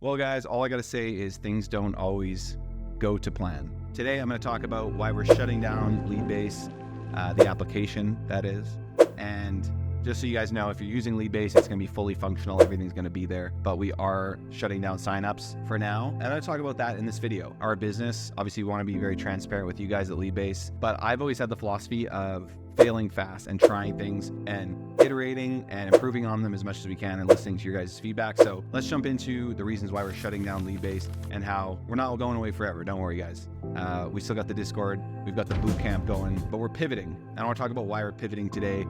Well, guys, all I got to say is things don't always go to plan. Today, I'm going to talk about why we're shutting down Leadbase, the application that is. And just so you guys know, if you're using Leadbase, it's going to be fully functional. Everything's going to be there, but we are shutting down signups for now. And I'm going to talk about that in this video. Our business, obviously, we want to be very transparent with you guys at Leadbase, but I've always had the philosophy of failing fast and trying things and iterating and improving on them as much as we can and listening to your guys' feedback. So let's jump into the reasons why we're shutting down Leadbase and how we're not going away forever. Don't worry, guys. We still got the Discord, we've got the boot camp going, but we're pivoting. And I want to talk about why we're pivoting today,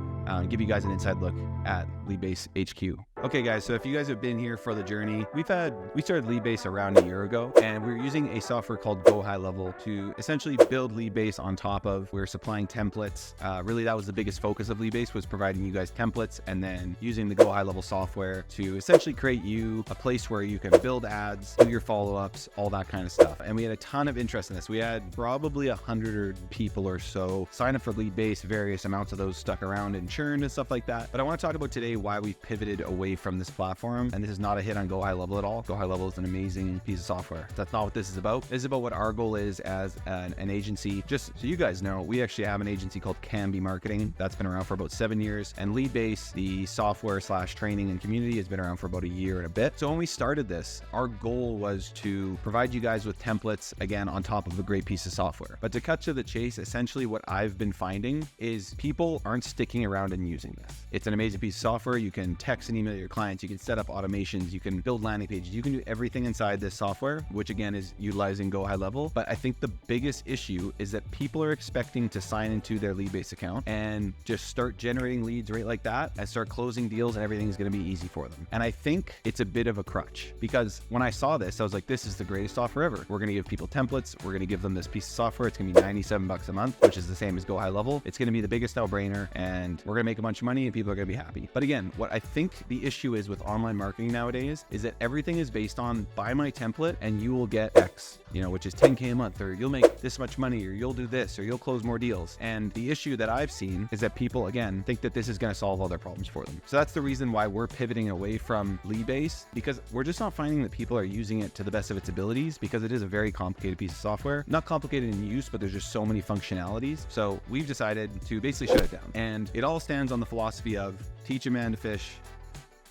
give you guys an inside look at Leadbase HQ. Okay, guys, so if you guys have been here for the journey, we started Leadbase around a year ago, and we were using a software called Go High Level to essentially build Leadbase on top of. We were supplying templates. Really, that was the biggest focus of Leadbase, was providing you guys templates and then using the Go High Level software to essentially create you a place where you can build ads, do your follow-ups, all that kind of stuff. And we had a ton of interest in this. We had probably 100 people or so sign up for Leadbase, various amounts of those stuck around and churned and stuff like that. But I want to talk about today why we've pivoted away from this platform. And this is not a hit on Go High Level at all. Go High Level is an amazing piece of software. That's not what this is about. This is about what our goal is as an agency. Just so you guys know, we actually have an agency called Can Be Marketing that's been around for about 7 years. And Leadbase, the software / training and community, has been around for about a year and a bit. So when we started this, our goal was to provide you guys with templates, again, on top of a great piece of software. But to cut to the chase, essentially what I've been finding is people aren't sticking around and using this. It's an amazing piece of software. You can text and email your clients. You can set up automations. You can build landing pages. You can do everything inside this software, which again is utilizing Go High Level. But I think the biggest issue is that people are expecting to sign into their Leadbase account and just start generating leads right like that and start closing deals, and everything is going to be easy for them. And I think it's a bit of a crutch, because when I saw this, I was like, this is the greatest software ever. We're going to give people templates. We're going to give them this piece of software. It's going to be $97 a month, which is the same as Go High Level. It's going to be the biggest no-brainer, and we're going to make a bunch of money and people are going to be happy. But again, what I think the issue is with online marketing nowadays is that everything is based on buy my template and you will get X, which is 10K a month, or you'll make this much money, or you'll do this, or you'll close more deals. And the issue that I've seen is that people, again, think that this is going to solve all their problems for them. So that's the reason why we're pivoting away from Leadbase, because we're just not finding that people are using it to the best of its abilities, because it is a very complicated piece of software. Not complicated in use, but there's just so many functionalities. So we've decided to basically shut it down. And it all stands on the philosophy of teach a man to fish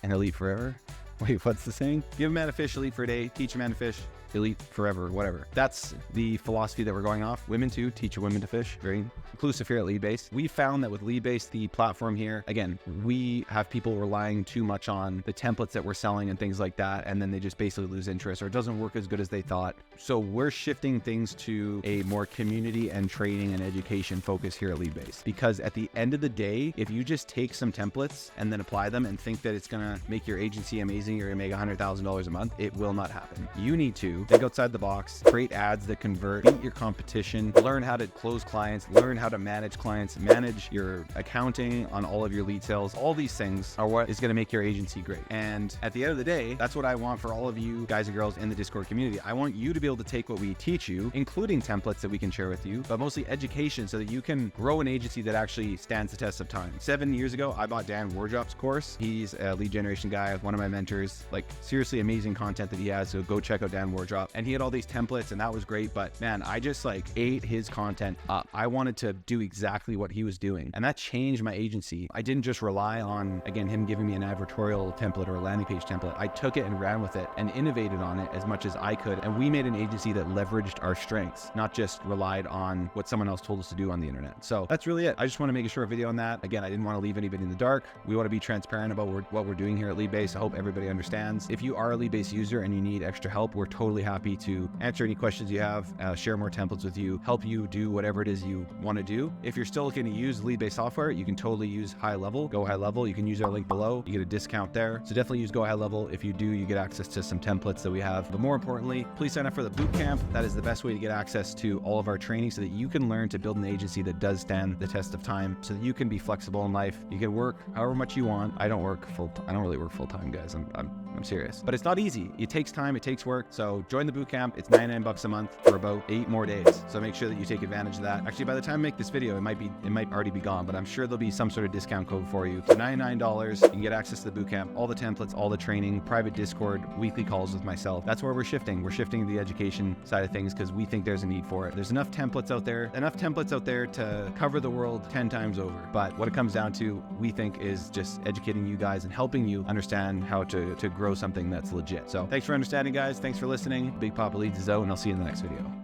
and he'll eat forever. Wait, what's the saying? Give a man a fish, he'll eat for a day. Teach a man to fish, he'll eat forever, whatever. That's the philosophy that we're going off. Women too, teach your women to fish. Very inclusive here at Leadbase. We found that with Leadbase, the platform here, again, we have people relying too much on the templates that we're selling and things like that, and then they just basically lose interest, or it doesn't work as good as they thought. So we're shifting things to a more community and training and education focus here at Leadbase, because at the end of the day, if you just take some templates and then apply them and think that it's gonna make your agency amazing, you're gonna make $100,000 a month, it will not happen. You need to think outside the box, create ads that convert, beat your competition, learn how to close clients, learn how to manage clients, manage your accounting on all of your lead sales. All these things are what is going to make your agency great. And at the end of the day, that's what I want for all of you guys and girls in the Discord community. I want you to be able to take what we teach you, including templates that we can share with you, but mostly education, so that you can grow an agency that actually stands the test of time. 7 years ago, I bought Dan Wardrop's course. He's a lead generation guy, one of my mentors, like seriously amazing content that he has. So go check out Dan Wardrop. And he had all these templates and that was great, but man, I just ate his content up. I wanted to do exactly what he was doing, and that changed my agency. I didn't just rely on, again, him giving me an advertorial template or a landing page template. I took it and ran with it and innovated on it as much as I could, and we made an agency that leveraged our strengths, not just relied on what someone else told us to do on the internet. So that's really it. I just want to make a short video on that. Again, I didn't want to leave anybody in the dark. We want to be transparent about what we're doing here at Leadbase. I hope everybody understands. If you are a Leadbase user and you need extra help, we're totally happy to answer any questions you have, share more templates with you, help you do whatever it is you want to do. If you're still looking to use Leadbase software, you can totally use High Level, Go High Level. You can use our link below. You get a discount there. So definitely use Go High Level. If you do, you get access to some templates that we have. But more importantly, please sign up for the boot camp. That is the best way to get access to all of our training, so that you can learn to build an agency that does stand the test of time, so that you can be flexible in life. You can work however much you want. I don't really work full time, guys. I'm I'm serious. But it's not easy. It takes time, it takes work. So join the bootcamp. It's $99 a month for about 8 more days. So make sure that you take advantage of that. Actually, by the time I make this video, it might already be gone, but I'm sure there'll be some sort of discount code for you. So $99, you can get access to the bootcamp, all the templates, all the training, private Discord, weekly calls with myself. That's where we're shifting. We're shifting to the education side of things because we think there's a need for it. There's enough templates out there to cover the world 10 times over. But what it comes down to, we think, is just educating you guys and helping you understand how to grow something that's legit. So thanks for understanding, guys. Thanks for listening. Big Papa Leads is out, and I'll see you in the next video.